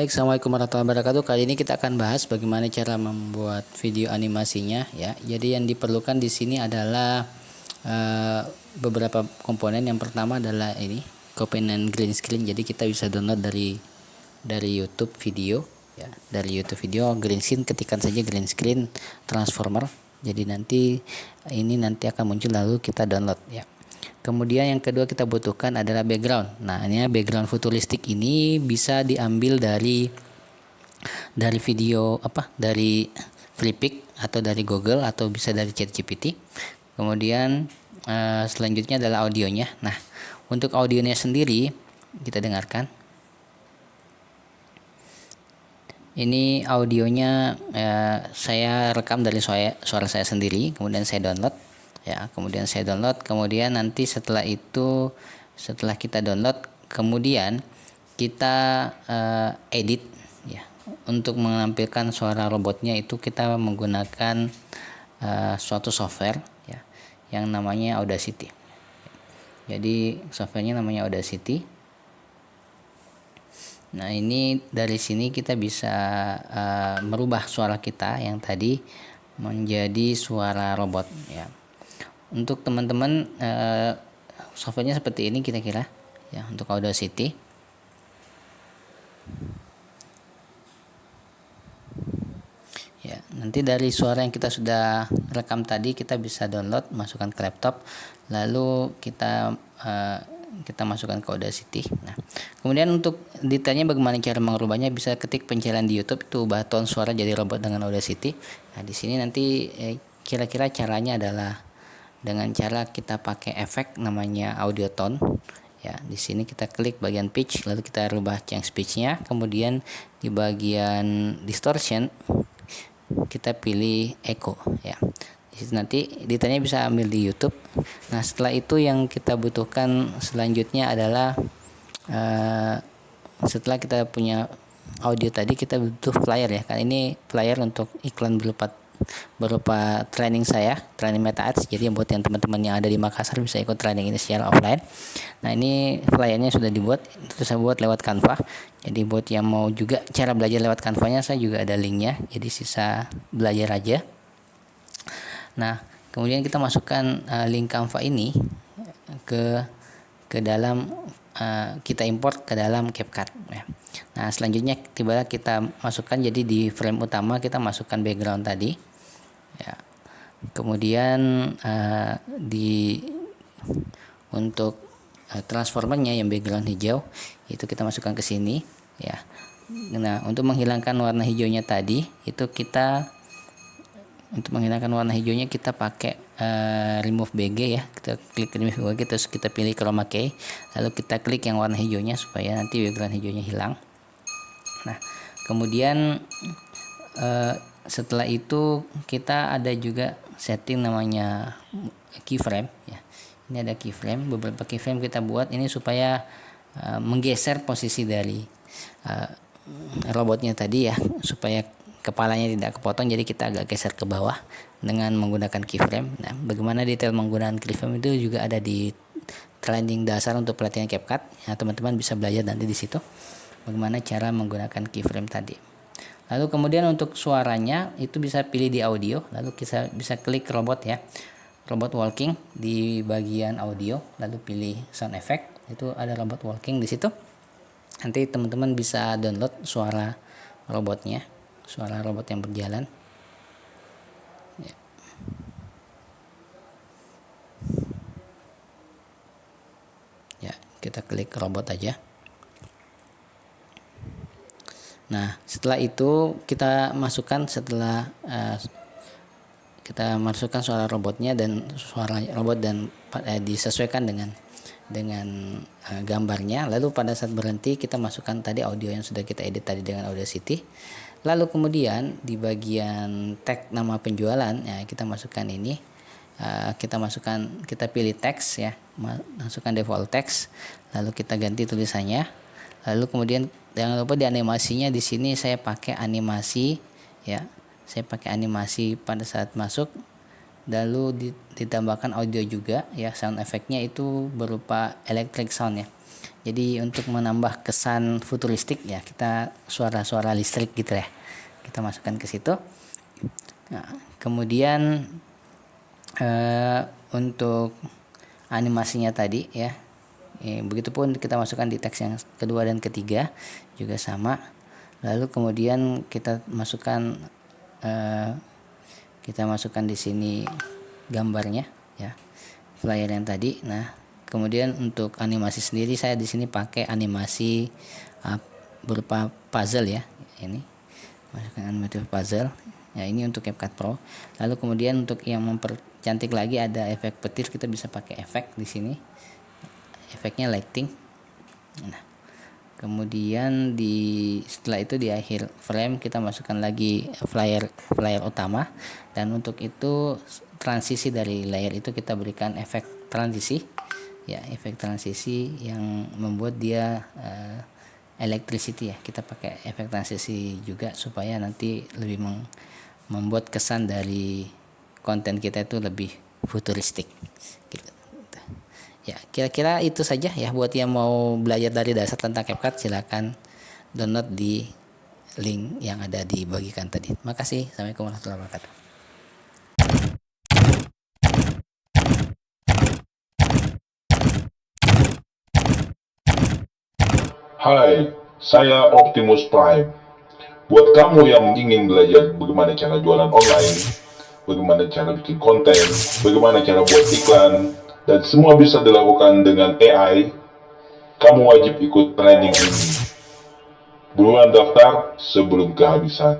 Baik, Assalamualaikum warahmatullahi wabarakatuh. Kali ini kita akan bahas bagaimana cara membuat video animasinya ya. Jadi yang diperlukan di sini adalah beberapa komponen. Yang pertama adalah ini, komponen green screen. Jadi kita bisa download dari YouTube video ya. Dari YouTube video green screen, ketikkan saja green screen transformer. Jadi nanti akan muncul, lalu kita download ya. Kemudian yang kedua kita butuhkan adalah background. Nah, ini background futuristik ini bisa diambil dari video dari Flickr atau dari Google atau bisa dari ChatGPT. Kemudian selanjutnya adalah audionya. Nah, untuk audionya sendiri kita dengarkan. Ini audionya saya rekam dari suara saya sendiri, kemudian saya download ya. Kemudian nanti setelah kita download, kemudian kita edit ya. Untuk menampilkan suara robotnya itu kita menggunakan suatu software ya yang namanya Audacity. Jadi softwarenya namanya Audacity. Nah, ini dari sini kita bisa merubah suara kita yang tadi menjadi suara robot ya. Untuk teman-teman softwarenya seperti ini kira-kira ya untuk Audacity. Ya, nanti dari suara yang kita sudah rekam tadi kita bisa download, masukkan ke laptop, lalu kita masukkan ke Audacity. Nah, kemudian untuk detailnya bagaimana cara mengubahnya, bisa ketik pencarian di YouTube itu ubah tone suara jadi robot dengan Audacity. Nah, di sini nanti kira-kira caranya adalah dengan cara kita pakai efek namanya audio tone. Ya, di sini kita klik bagian pitch, lalu kita rubah change pitch-nya, kemudian di bagian distortion kita pilih echo ya. Nanti detailnya bisa ambil di YouTube. Nah, setelah itu yang kita butuhkan selanjutnya adalah setelah kita punya audio tadi, kita butuh flyer ya. Kan ini flyer untuk iklan berupa training Meta Ads. Jadi buat yang teman-teman yang ada di Makassar bisa ikut training ini secara offline. Nah, ini flyernya sudah dibuat, itu saya buat lewat Canva. Jadi buat yang mau juga cara belajar lewat Canva-nya, saya juga ada linknya. Jadi sisa belajar aja. Nah, kemudian kita masukkan link Canva ini ke dalam kita import ke dalam CapCut ya. Nah, selanjutnya tiba kita masukkan, jadi di frame utama kita masukkan background tadi ya. Kemudian untuk transformernya yang background hijau itu kita masukkan ke sini ya. Nah, untuk menghilangkan warna hijaunya tadi itu kita pakai remove BG ya. Kita klik remove BG, terus kita pilih chroma key, lalu kita klik yang warna hijaunya supaya nanti background hijaunya hilang. Nah, kemudian setelah itu kita ada juga setting namanya keyframe ya. Ini ada keyframe, beberapa keyframe kita buat ini supaya menggeser posisi dari robotnya tadi ya, supaya kepalanya tidak kepotong, jadi kita agak geser ke bawah dengan menggunakan keyframe. Nah, bagaimana detail menggunakan keyframe itu juga ada di training dasar untuk pelatihan CapCut ya, teman-teman bisa belajar nanti di situ bagaimana cara menggunakan keyframe tadi. Lalu kemudian untuk suaranya itu bisa pilih di audio, lalu kita bisa klik robot ya, robot walking di bagian audio, lalu pilih sound effect, itu ada robot walking di situ. Nanti teman-teman bisa download suara robotnya, suara robot yang berjalan ya. Ya, kita klik robot aja. Nah, setelah itu kita masukkan, kita masukkan suara robotnya dan suara robot dan disesuaikan dengan gambarnya. Lalu pada saat berhenti kita masukkan tadi audio yang sudah kita edit tadi dengan Audacity. Lalu kemudian di bagian tag nama penjualan ya, kita masukkan ini, kita pilih teks ya, masukkan default text, lalu kita ganti tulisannya. Lalu kemudian jangan lupa di animasinya, di sini saya pakai animasi ya. Saya pakai animasi pada saat masuk, lalu ditambahkan audio juga ya. Sound effect-nya itu berupa electric sound ya. Jadi untuk menambah kesan futuristik ya, kita suara-suara listrik gitu ya, kita masukkan ke situ. Nah, kemudian untuk animasinya tadi ya, begitupun kita masukkan di teks yang kedua dan ketiga juga sama. Lalu kemudian kita masukkan di sini gambarnya ya, flyer yang tadi. Nah, kemudian untuk animasi sendiri saya di sini pakai animasi berupa puzzle ya. Ini masukkan animasi puzzle. Ya, ini untuk CapCut Pro. Lalu kemudian untuk yang mempercantik lagi ada efek petir, kita bisa pakai efek di sini. Efeknya lighting. Nah, kemudian setelah itu di akhir frame kita masukkan lagi flyer utama, dan untuk itu transisi dari layer itu kita berikan efek transisi ya, efek transisi yang membuat dia electricity ya, kita pakai efek transisi juga supaya nanti lebih membuat kesan dari konten kita itu lebih futuristik gitu. Ya, kira-kira itu saja ya. Buat yang mau belajar dari dasar tentang CapCut, silakan download di link yang ada dibagikan tadi. Terima kasih. Assalamualaikum warahmatullahi wabarakatuh. Hai, saya Optimus Prime. Buat kamu yang ingin belajar bagaimana cara jualan online, bagaimana cara bikin konten, bagaimana cara buat iklan, dan semua bisa dilakukan dengan AI, kamu wajib ikut training ini. Buruan daftar sebelum kehabisan.